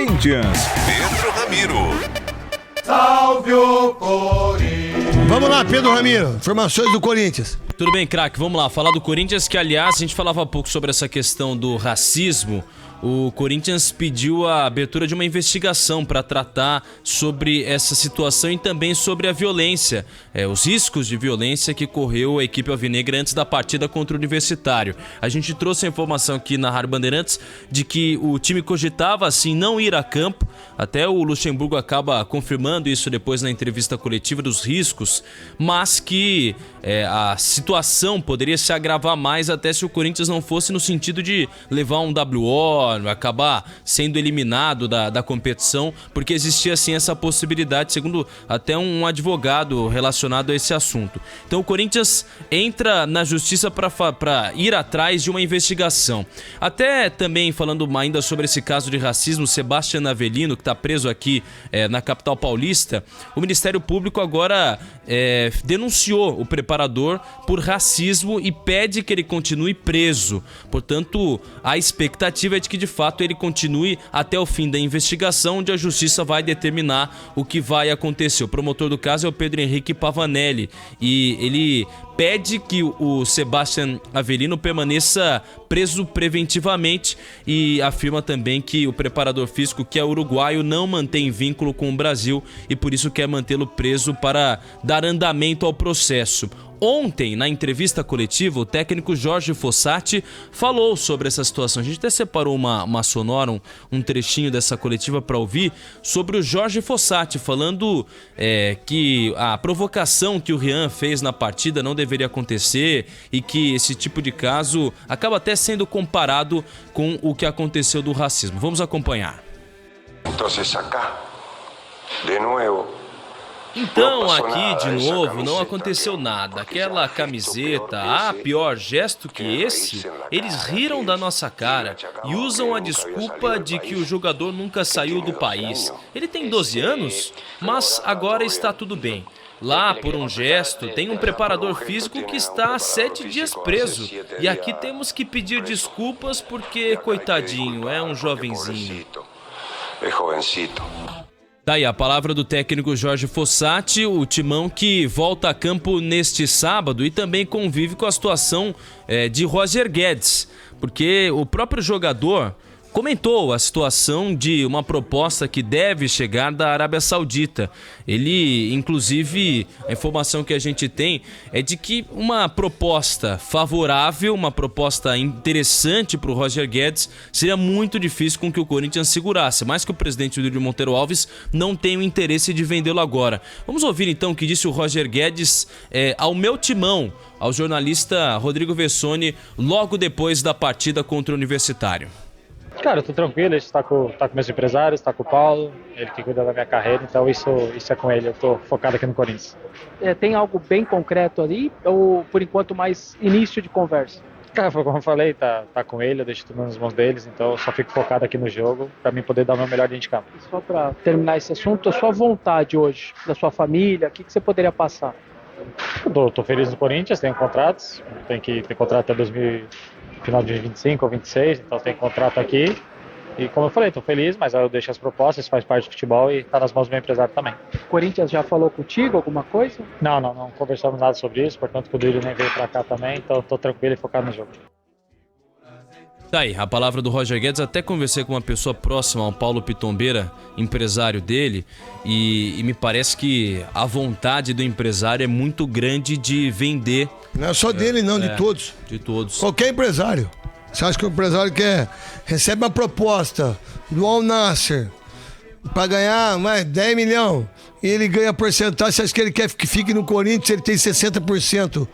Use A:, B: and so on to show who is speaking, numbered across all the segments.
A: Corinthians,
B: Pedro Ramiro.
C: Salve o Corinthians!
D: Vamos lá, Pedro Ramiro, informações do Corinthians.
E: Tudo bem, craque, vamos lá, falar do Corinthians, que aliás a gente falava há pouco sobre essa questão do racismo. O Corinthians pediu a abertura de uma investigação para tratar sobre essa situação e também sobre a violência, os riscos de violência que correu a equipe alvinegra antes da partida contra o Universitário. A gente trouxe a informação aqui na Rádio Bandeirantes de que o time cogitava assim não ir a campo, até o Luxemburgo acaba confirmando isso depois na entrevista coletiva dos riscos, mas que a situação poderia se agravar mais até se o Corinthians não fosse no sentido de levar um WO, acabar sendo eliminado da competição, porque existia assim essa possibilidade, segundo até um advogado relacionado a esse assunto. Então o Corinthians entra na justiça para ir atrás de uma investigação. Até também falando ainda sobre esse caso de racismo, Sebastião Avelino, que está preso aqui na capital paulista, o Ministério Público agora denunciou o preparador por racismo e pede que ele continue preso. Portanto, a expectativa é de que de fato ele continue até o fim da investigação, onde a justiça vai determinar o que vai acontecer. O promotor do caso é o Pedro Henrique Pavanelli e ele pede que o Sebastião Avelino permaneça preso preventivamente e afirma também que o preparador físico, que é uruguaio, não mantém vínculo com o Brasil e por isso quer mantê-lo preso para dar andamento ao processo. Ontem, na entrevista coletiva, o técnico Jorge Fossati falou sobre essa situação. A gente até separou uma sonora, um trechinho dessa coletiva para ouvir, sobre o Jorge Fossati, falando que a provocação que o Rian fez na partida não deveria acontecer e que esse tipo de caso acaba até sendo comparado com o que aconteceu do racismo. Vamos acompanhar.
F: Então, acá, de novo...
E: Então, aqui, de novo, não aconteceu nada. Aquela camiseta, pior gesto que esse, eles riram da nossa cara e usam a desculpa de que o jogador nunca saiu do país. Ele tem 12 anos, mas agora está tudo bem. Lá, por um gesto, tem um preparador físico que está há 7 dias preso. E aqui temos que pedir desculpas porque, coitadinho, é um jovenzinho.
F: É jovencito.
E: Daí a palavra do técnico Jorge Fossati, o timão que volta a campo neste sábado e também convive com a situação de Roger Guedes, porque o próprio jogador comentou a situação de uma proposta que deve chegar da Arábia Saudita. Ele, inclusive, a informação que a gente tem é de que uma proposta favorável, uma proposta interessante para o Roger Guedes, seria muito difícil com que o Corinthians segurasse, mas que o presidente William Monteiro Alves não tem o interesse de vendê-lo agora. Vamos ouvir então o que disse o Roger Guedes ao meu timão, ao jornalista Rodrigo Vessone, logo depois da partida contra o Universitário.
G: Cara, eu tô tranquilo, a gente tá com meus empresários, tá com o Paulo, ele que cuida da minha carreira, então isso é com ele, eu tô focado aqui no Corinthians.
H: Tem algo bem concreto ali ou, por enquanto, mais início de conversa?
G: Cara, como eu falei, tá com ele, eu deixo tudo nas mãos deles, então eu só fico focado aqui no jogo pra mim poder dar o meu melhor dentro de campo.
H: Só pra terminar esse assunto, a sua vontade hoje, da sua família, o que você poderia passar?
G: Eu tô feliz no Corinthians, tenho contratos, tenho que ter contrato até final de 25 ou 26, então tem contrato aqui. E como eu falei, tô feliz, mas eu deixo as propostas, faz parte do futebol e tá nas mãos do meu empresário também.
H: O Corinthians já falou contigo alguma coisa?
G: Não conversamos nada sobre isso, portanto que o Duílio nem veio pra cá também, então tô tranquilo e focado no jogo.
E: Tá aí, a palavra do Roger Guedes. Até conversei com uma pessoa próxima ao Paulo Pitombeira, empresário dele, e me parece que a vontade do empresário é muito grande de vender.
D: Não é só dele não, de todos.
E: De todos.
D: Qualquer empresário. Você acha que o empresário recebe uma proposta do Al Nassr para ganhar mais 10 milhões e ele ganha porcentagem, você acha que ele quer que fique no Corinthians, ele tem 60%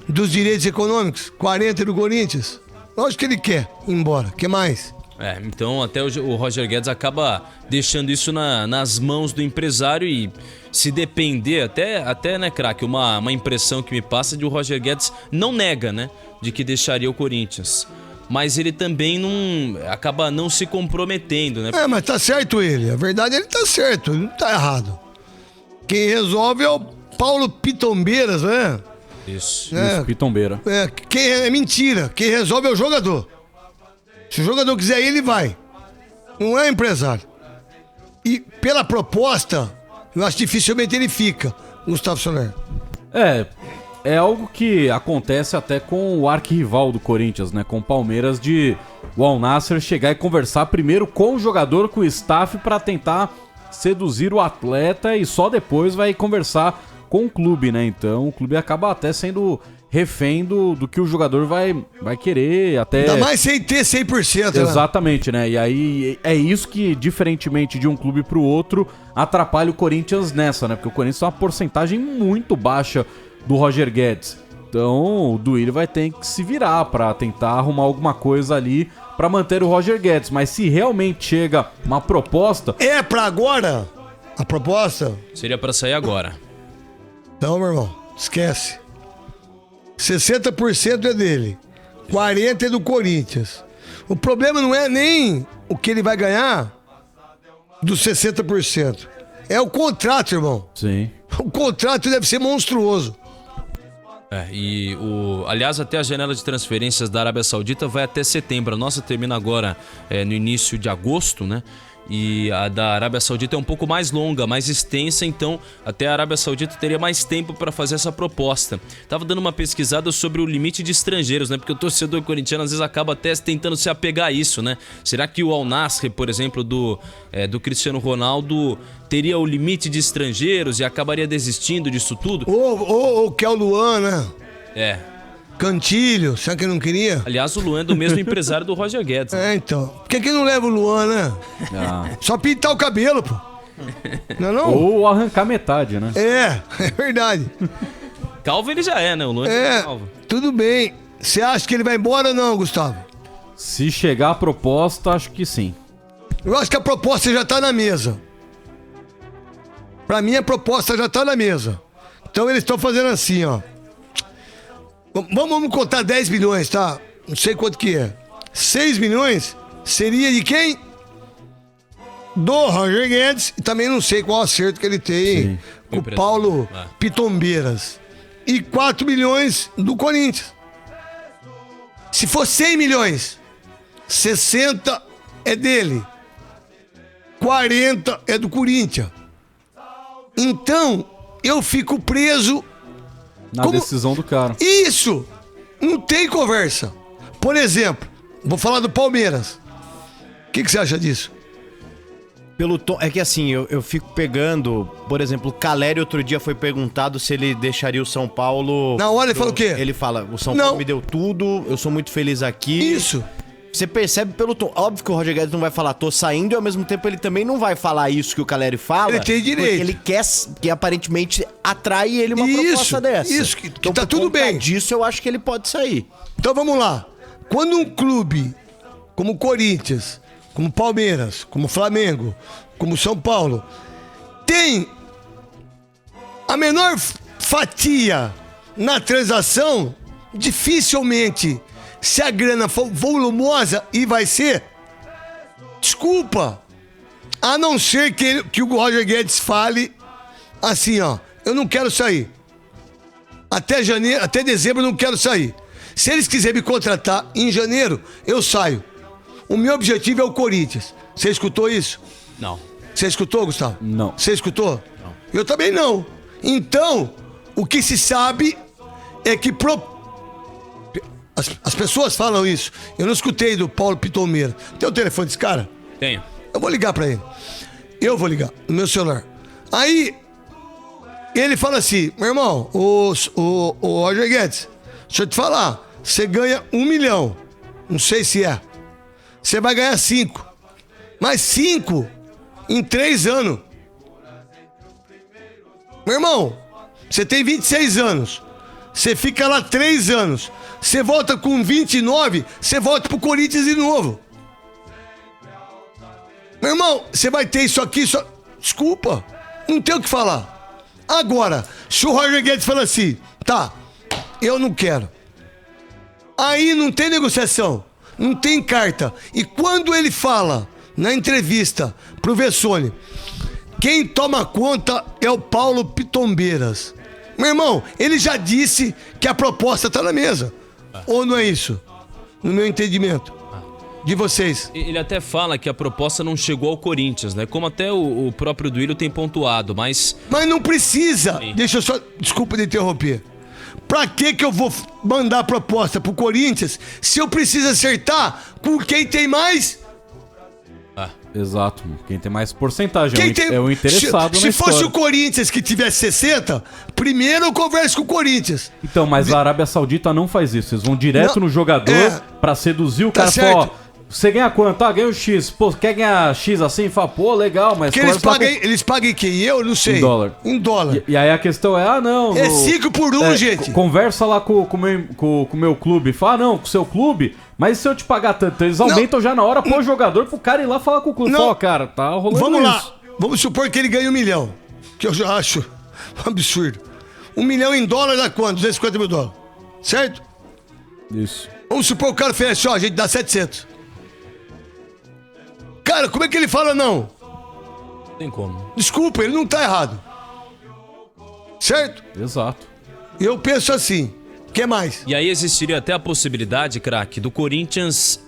D: dos direitos econômicos, 40% do Corinthians? Lógico que ele quer ir embora. O que mais?
E: Então até o Roger Guedes acaba deixando isso nas mãos do empresário e se depender, até né, craque, uma impressão que me passa de o Roger Guedes não nega, né, de que deixaria o Corinthians. Mas ele também acaba não se comprometendo, né?
D: Mas tá certo ele. A verdade, ele tá certo, ele não tá errado. Quem resolve é o Paulo Pitombeiras, né?
E: Isso,
A: Pitombeira.
D: É mentira. Quem resolve é o jogador. Se o jogador quiser ir, ele vai. Não é empresário. E pela proposta, eu acho que dificilmente ele fica, Gustavo Soler.
A: É algo que acontece até com o arquirrival do Corinthians, né? Com o Palmeiras, de o Al Nassr chegar e conversar primeiro com o jogador, com o staff, para tentar seduzir o atleta e só depois vai conversar com o clube, né? Então o clube acaba até sendo refém do que o jogador vai querer, até...
D: Ainda mais sem ter 100%, né?
A: Exatamente, né? E aí é isso que, diferentemente de um clube pro outro, atrapalha o Corinthians nessa, né? Porque o Corinthians tem uma porcentagem muito baixa do Roger Guedes. Então o Duílio vai ter que se virar pra tentar arrumar alguma coisa ali pra manter o Roger Guedes. Mas se realmente chega uma proposta...
D: É pra agora a proposta?
E: Seria pra sair agora.
D: Não, meu irmão, esquece. 60% é dele, 40% é do Corinthians. O problema não é nem o que ele vai ganhar dos 60%. É o contrato, irmão.
A: Sim.
D: O contrato deve ser monstruoso.
E: Aliás, até a janela de transferências da Arábia Saudita vai até setembro. A nossa termina agora no início de agosto, né? E a da Arábia Saudita é um pouco mais longa, mais extensa, então até a Arábia Saudita teria mais tempo para fazer essa proposta. Tava dando uma pesquisada sobre o limite de estrangeiros, né? Porque o torcedor corintiano às vezes acaba até tentando se apegar a isso, né? Será que o Al Nassr, por exemplo, do Cristiano Ronaldo, teria o limite de estrangeiros e acabaria desistindo disso tudo?
D: Ou que é o Luan, né?
E: É.
D: Cantilho, será que ele não queria?
E: Aliás, o Luan é do mesmo empresário do Roger Guedes.
D: É, então. Por que não leva o Luan, né? Só pintar o cabelo, pô. Não é não?
A: Ou arrancar metade, né?
D: É verdade.
E: Calvo ele já é, né? O Luan é calvo.
D: Tudo bem. Você acha que ele vai embora ou não, Gustavo?
A: Se chegar a proposta, acho que sim.
D: Eu acho que a proposta já tá na mesa. Pra mim, a proposta já tá na mesa. Então eles estão fazendo assim, ó. Vamos contar 10 milhões, tá? Não sei quanto que é. 6 milhões seria de quem? Do Roger Guedes. E também não sei qual acerto que ele tem com o Paulo Pitombeiras. E 4 milhões do Corinthians. Se for 100 milhões, 60 é dele. 40 é do Corinthians. Então, eu fico preso...
A: Na decisão do cara.
D: Isso! Não tem conversa. Por exemplo, vou falar do Palmeiras. O que você acha disso?
B: Pelo tom, é que assim, eu fico pegando, por exemplo, o Caleri outro dia foi perguntado se ele deixaria o São Paulo...
D: Na hora ele falou o quê?
B: Ele fala, o São Paulo me deu tudo, eu sou muito feliz aqui.
D: Isso!
B: Você percebe pelo tom. Óbvio que o Roger Guedes não vai falar, tô saindo, e ao mesmo tempo ele também não vai falar isso que o Caleri fala.
D: Ele tem direito.
B: Porque ele quer, que aparentemente atrai ele uma proposta dessa.
D: Isso, que
B: então,
D: tá tudo bem.
B: Disso eu acho que ele pode sair.
D: Então vamos lá. Quando um clube como o Corinthians, como o Palmeiras, como o Flamengo, como o São Paulo, tem a menor fatia na transação, dificilmente... Se a grana for volumosa, e vai ser, desculpa, a não ser que o Roger Guedes fale assim, ó, eu não quero sair. Até janeiro, até dezembro eu não quero sair. Se eles quiserem me contratar em janeiro, eu saio. O meu objetivo é o Corinthians. Você escutou isso?
E: Não.
D: Você escutou, Gustavo?
A: Não.
D: Você escutou? Não. Eu também não. Então, o que se sabe é que as pessoas falam isso. Eu não escutei do Paulo Pitombeira. Tem o telefone desse cara?
E: Tenho.
D: Eu vou ligar pra ele. Eu vou ligar no meu celular. Aí, ele fala assim, meu irmão, o Roger Guedes, deixa eu te falar, você ganha 1 milhão. Não sei se é. Você vai ganhar 5. Mais 5 em 3 anos. Meu irmão, você tem 26 anos. Você fica lá 3 anos. Você volta com 29, você volta pro Corinthians de novo. Meu irmão, você vai ter isso aqui, só... Desculpa, não tem o que falar. Agora, se o Roger Guedes fala assim, tá, eu não quero. Aí não tem negociação, não tem carta. E quando ele fala na entrevista pro Vessone, quem toma conta é o Paulo Pitombeiras. Meu irmão, ele já disse que a proposta tá na mesa. Ou não é isso? No meu entendimento. de vocês.
E: Ele até fala que a proposta não chegou ao Corinthians, né? Como até o próprio Duílio tem pontuado, mas...
D: Mas não precisa.
E: Sim.
D: Deixa eu só... Desculpa de interromper. Pra que eu vou mandar proposta pro Corinthians se eu preciso acertar com quem tem mais?
A: Exato. Quem tem mais porcentagem
D: Quem tem...
A: é o interessado
D: Se
A: na
D: fosse
A: história.
D: o Corinthians que tivesse 60, primeiro eu converso com o Corinthians.
A: Então, mas a Arábia Saudita não faz isso. Eles vão direto
D: Não,
A: no jogador pra seduzir o
D: Tá
A: cara.
D: certo.
A: Fala, ó, você ganha quanto? Ah, ganha o X. Pô, quer ganhar X assim? Fala, pô, legal, mas...
D: Que eles pagam em quem? Eu não sei.
A: Em dólar.
D: Em dólar.
A: E aí a questão é, não...
D: É 5 por 1, gente.
A: Conversa lá com o meu clube. Fala, não, com o seu clube, mas se eu te pagar tanto? Eles aumentam já na hora pro jogador, pro cara ir lá falar com o clube.
D: Não.
A: Fala, cara, tá rolando
D: Vamos
A: isso.
D: lá. Vamos supor que ele ganha 1 milhão. Que eu já acho um absurdo. 1 milhão em dólar dá quanto? 250 mil dólares. Certo?
A: Isso.
D: Vamos supor que o cara oferece, ó, a gente dá 700. Cara, como é que ele fala não?
E: Tem como.
D: Desculpa, ele não tá errado. Certo?
A: Exato.
D: Eu penso assim. O que mais?
E: E aí existiria até a possibilidade, craque, do Corinthians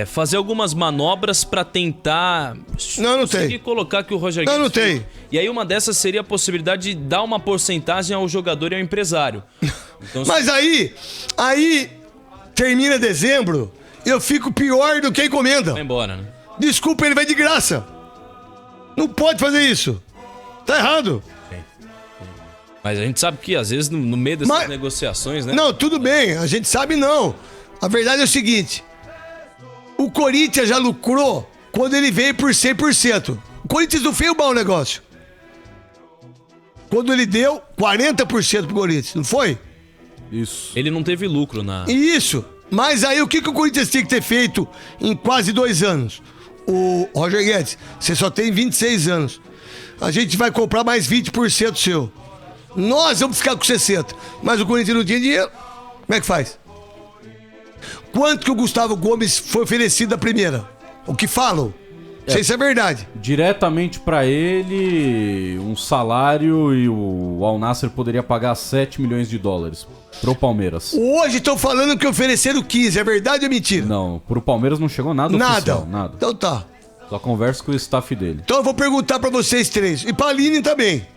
E: fazer algumas manobras pra tentar...
D: Não tem.
E: conseguir colocar que o Roger
D: Não,
E: Guedes...
D: não tem.
E: E aí uma dessas seria a possibilidade de dar uma porcentagem ao jogador e ao empresário. Então,
D: Mas aí termina dezembro, eu fico pior do que a encomenda.
E: vai embora, né?
D: Desculpa, ele vai de graça. Não pode fazer isso. Tá errado.
E: Mas a gente sabe que às vezes no meio dessas negociações, né?
D: Não, tudo bem, a gente sabe não. A verdade é o seguinte: o Corinthians já lucrou quando ele veio por 100%. O Corinthians não fez um mau negócio. Quando ele deu 40% pro Corinthians, não foi?
A: Isso.
E: Ele não teve lucro na...
D: Isso. Mas aí o que o Corinthians tinha que ter feito em quase 2 anos? O Roger Guedes, você só tem 26 anos. A gente vai comprar mais 20% seu. Nós vamos ficar com 60%. Mas o Corinthians não tinha dinheiro. Como é que faz? Quanto que o Gustavo Gomes foi oferecido da primeira? O que falam? Não sei se é verdade.
A: Diretamente pra ele, um salário e o Al Nassr poderia pagar 7 milhões de dólares pro Palmeiras.
D: Hoje estão falando que ofereceram 15. É verdade ou mentira?
A: Não, pro Palmeiras não chegou nada oficial. Nada.
D: Então tá.
A: Só conversa com o staff dele.
D: Então eu vou perguntar pra vocês três. E pra Aline também.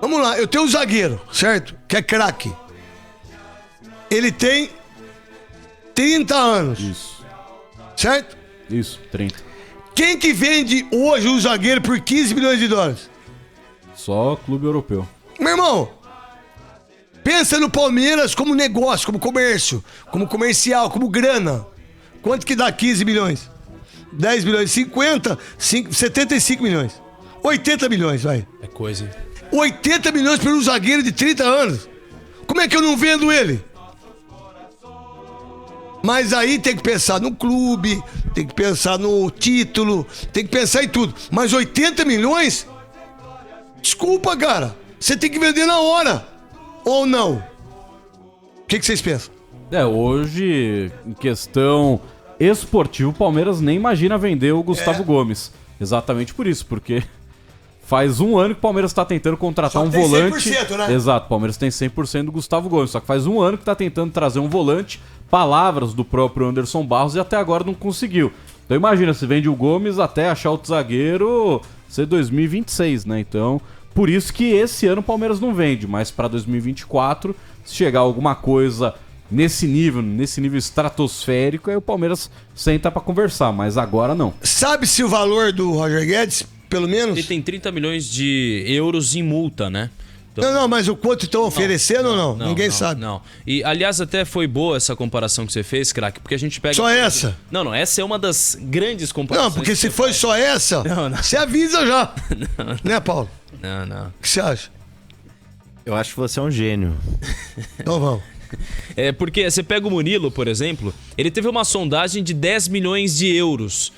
D: Vamos lá, eu tenho um zagueiro, certo? Que é craque. Ele tem 30 anos.
A: Isso.
D: Certo?
A: Isso, 30.
D: Quem que vende hoje um zagueiro por 15 milhões de dólares?
A: Só clube europeu.
D: Meu irmão, pensa no Palmeiras como negócio, como comércio, como comercial, como grana. Quanto que dá 15 milhões? 10 milhões, 50, 75 milhões. 80 milhões, vai.
E: É coisa, hein?
D: 80 milhões por um zagueiro de 30 anos. Como é que eu não vendo ele? Mas aí tem que pensar no clube, tem que pensar no título, tem que pensar em tudo. Mas 80 milhões? Desculpa, cara. Você tem que vender na hora. Ou não? O que vocês pensam?
A: Hoje, em questão esportiva, o Palmeiras nem imagina vender o Gustavo Gomes. Exatamente por isso, porque faz um ano que o Palmeiras tá tentando contratar
D: Só
A: um
D: tem
A: volante.
D: 100%, né?
A: Exato, o Palmeiras tem 100% do Gustavo Gomes, só que faz um ano que tá tentando trazer um volante, palavras do próprio Anderson Barros, e até agora não conseguiu. Então imagina, se vende o Gomes até achar outro zagueiro, ser 2026, né? Então, por isso que esse ano o Palmeiras não vende, mas pra 2024, se chegar alguma coisa nesse nível estratosférico, aí o Palmeiras senta pra conversar, mas agora não.
D: Sabe-se o valor do Roger Guedes, pelo menos?
E: Ele tem 30 milhões de euros em multa, né? Então,
D: Não, mas o quanto estão oferecendo ou não? Ninguém sabe.
E: Não. E, aliás, até foi boa essa comparação que você fez, craque, porque a gente pega...
D: Só essa?
E: Não, essa é uma das grandes comparações.
D: Não, porque
E: que
D: se
E: você
D: for
E: faz.
D: só essa,
E: Não.
D: você avisa já. Né, Paulo?
E: Não.
D: O que você acha?
B: Eu acho que você é um gênio.
D: Então vamos.
E: É porque você pega o Murilo, por exemplo, ele teve uma sondagem de 10 milhões de euros.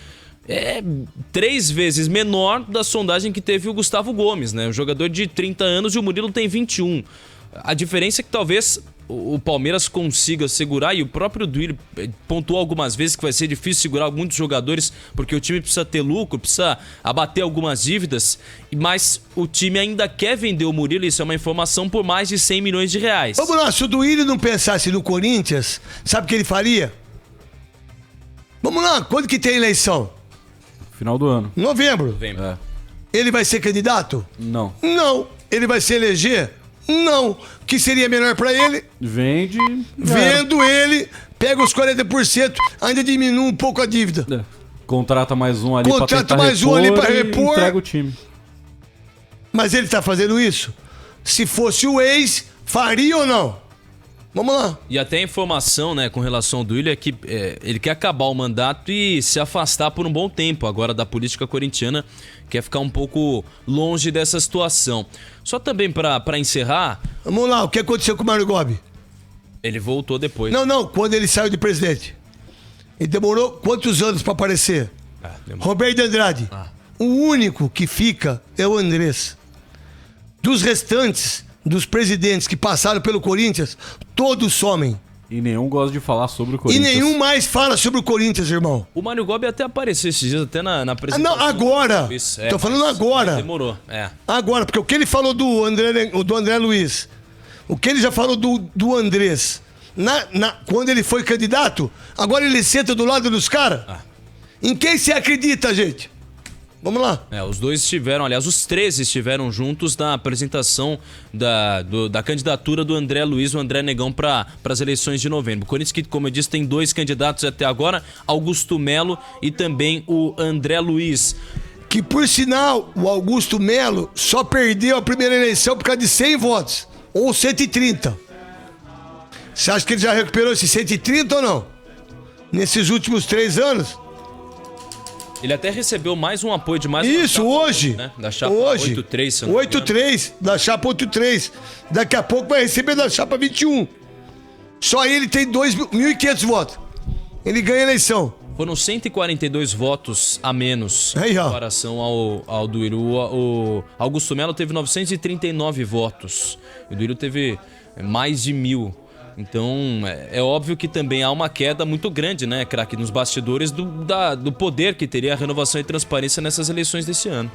E: É 3 vezes menor da sondagem que teve o Gustavo Gomes, né? Um jogador de 30 anos e o Murilo tem 21. A diferença é que talvez o Palmeiras consiga segurar, e o próprio Duílio pontuou algumas vezes que vai ser difícil segurar muitos jogadores, porque o time precisa ter lucro, precisa abater algumas dívidas, mas o time ainda quer vender o Murilo, isso é uma informação, por mais de 100 milhões de reais.
D: Vamos lá, se o Duílio não pensasse no Corinthians, sabe o que ele faria? Vamos lá, quando que tem eleição?
A: Final do ano.
D: Novembro.
A: É.
D: Ele vai ser candidato?
A: Não.
D: Não. Ele vai se eleger? Não. O que seria melhor pra ele?
A: Vende.
D: Vendo ele, pega os 40%, ainda diminui um pouco a dívida.
A: É. Contrata mais um ali
D: Contrata
A: pra tentar
D: mais um ali pra
A: e
D: repor.
A: entrega o time.
D: Mas ele tá fazendo isso? Se fosse o ex, faria ou não? Vamos lá.
E: E até a informação, né, com relação ao Duílio é que ele quer acabar o mandato e se afastar por um bom tempo agora da política corintiana, quer ficar um pouco longe dessa situação. Só também pra encerrar...
D: Vamos lá, o que aconteceu com o Mário Gobi?
E: Ele voltou depois.
D: Não, quando ele saiu de presidente. Ele demorou quantos anos pra aparecer? Roberto Andrade. O único que fica é o Andrés. Dos restantes, dos presidentes que passaram pelo Corinthians, todos somem.
A: E nenhum gosta de falar sobre o
D: E
A: Corinthians.
D: nenhum mais fala sobre o Corinthians, irmão.
E: O Mário Gobi até apareceu esses dias, até na apresentação.
D: Não, agora.
E: Isso,
D: Tô falando agora.
E: Demorou,
D: Agora, porque o que ele falou do André Luiz, o que ele já falou do Andrés, quando ele foi candidato, agora ele senta do lado dos caras. Em quem você acredita, gente? Vamos lá.
E: Os dois estiveram, aliás, os 13 estiveram juntos na apresentação da candidatura do André Luiz, o André Negão, para as eleições de novembro. O Corinthians, que, como eu disse, tem 2 candidatos até agora, Augusto Melo e também o André Luiz.
D: Que, por sinal, o Augusto Melo só perdeu a primeira eleição por causa de 100 votos, ou 130. Você acha que ele já recuperou esses 130 ou não? Nesses últimos 3 anos?
E: Ele até recebeu mais um apoio de mais
D: Isso,
E: uma chapa,
D: hoje.
E: né? Da chapa
D: hoje.
E: 83, se eu não me engano.
D: 83, da chapa 83. Daqui a pouco vai receber da chapa 21. Só ele tem 2.500 votos. Ele ganha a eleição.
E: Foram 142 votos a menos
D: Aí,
E: em
D: ó.
E: comparação ao Duílio. O Augusto Melo teve 939 votos. O Duílio teve mais de 1.000. Então, é óbvio que também há uma queda muito grande, né, craque, nos bastidores do poder que teria a renovação e transparência nessas eleições desse ano.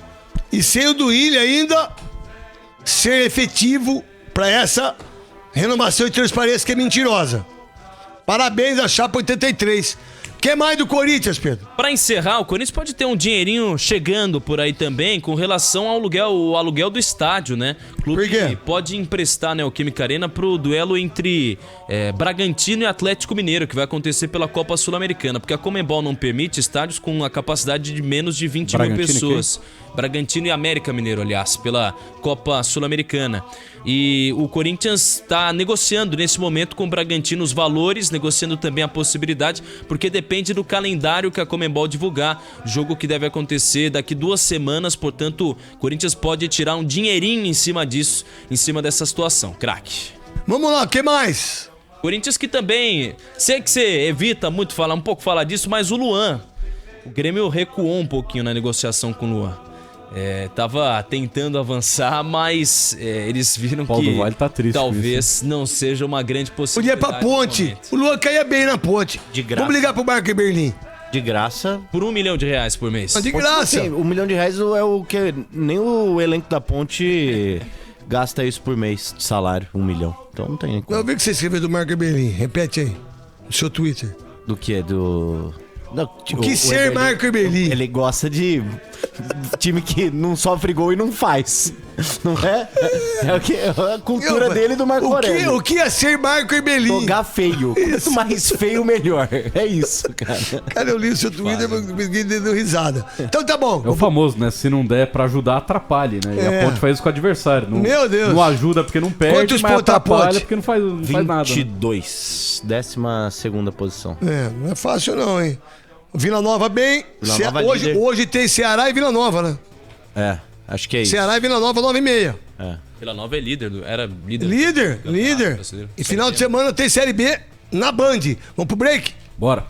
D: E sem o Duílio ainda ser efetivo para essa renovação e transparência que é mentirosa. Parabéns à chapa 83. Que mais do Corinthians, Pedro?
E: Para encerrar, o Corinthians pode ter um dinheirinho chegando por aí também com relação ao aluguel do estádio, né? O clube
D: Por quê?
E: pode emprestar, né, o Química Arena pro duelo entre Bragantino e Atlético Mineiro, que vai acontecer pela Copa Sul-Americana, porque a Conmebol não permite estádios com a capacidade de menos de 20 mil pessoas. Bragantino e América Mineiro, aliás, pela Copa Sul-Americana. E o Corinthians está negociando nesse momento com o Bragantino os valores, negociando também a possibilidade, porque depende do calendário que a Conmebol divulgar, jogo que deve acontecer daqui 2 semanas, portanto, o Corinthians pode tirar um dinheirinho em cima disso, em cima dessa situação, craque.
D: Vamos lá, o que mais?
E: Corinthians que também, sei que você evita muito falar, um pouco falar disso, mas o Luan, o Grêmio recuou um pouquinho na negociação com o Luan. Tava tentando avançar, mas eles viram
A: Paulo
E: que
A: do Vale tá triste
E: talvez não seja uma grande
D: Podia ir
E: possibilidade.
D: pra ponte. O Luan caía bem na ponte.
B: De graça.
D: Vamos ligar pro Marco em Berlim.
B: De graça.
E: Por R$1 milhão por mês.
D: De graça.
B: Sim, R$1 milhão é o que nem o elenco da Ponte gasta isso por mês de salário, 1 milhão. Então não tem como.
D: Eu vi que você escreveu do Marco em Berlim. Repete aí. No seu Twitter.
B: Do que? Não,
D: O que ser Marco em Berlim?
B: Ele gosta de time que não sofre gol e não faz. Não é? É a cultura dele do Marco Aurélio.
D: O que é ser Marco em Berlim?
B: Jogar feio. Quanto mais feio, melhor. É isso, cara.
D: Cara, eu li o seu Twitter e fiquei dando risada. Então tá bom.
A: É o famoso, né? Se não der pra ajudar, atrapalhe, né? E a Ponte faz isso com o adversário. Não,
D: Meu Deus.
A: Não ajuda porque não perde,
D: Quantos
A: mas
D: pontos a
A: atrapalha
D: Ponte?
A: porque não faz nada. Né?
B: 22. 12ª posição.
D: Não é fácil não, hein? Vila Nova bem.
B: Vila Nova líder.
D: Hoje tem Ceará e Vila Nova, né?
B: Acho que é isso.
D: Ceará e Vila Nova, 9h30.
E: Vila Nova é líder, era líder.
D: Líder. E final de semana tem Série B na Band. Vamos pro break?
A: Bora.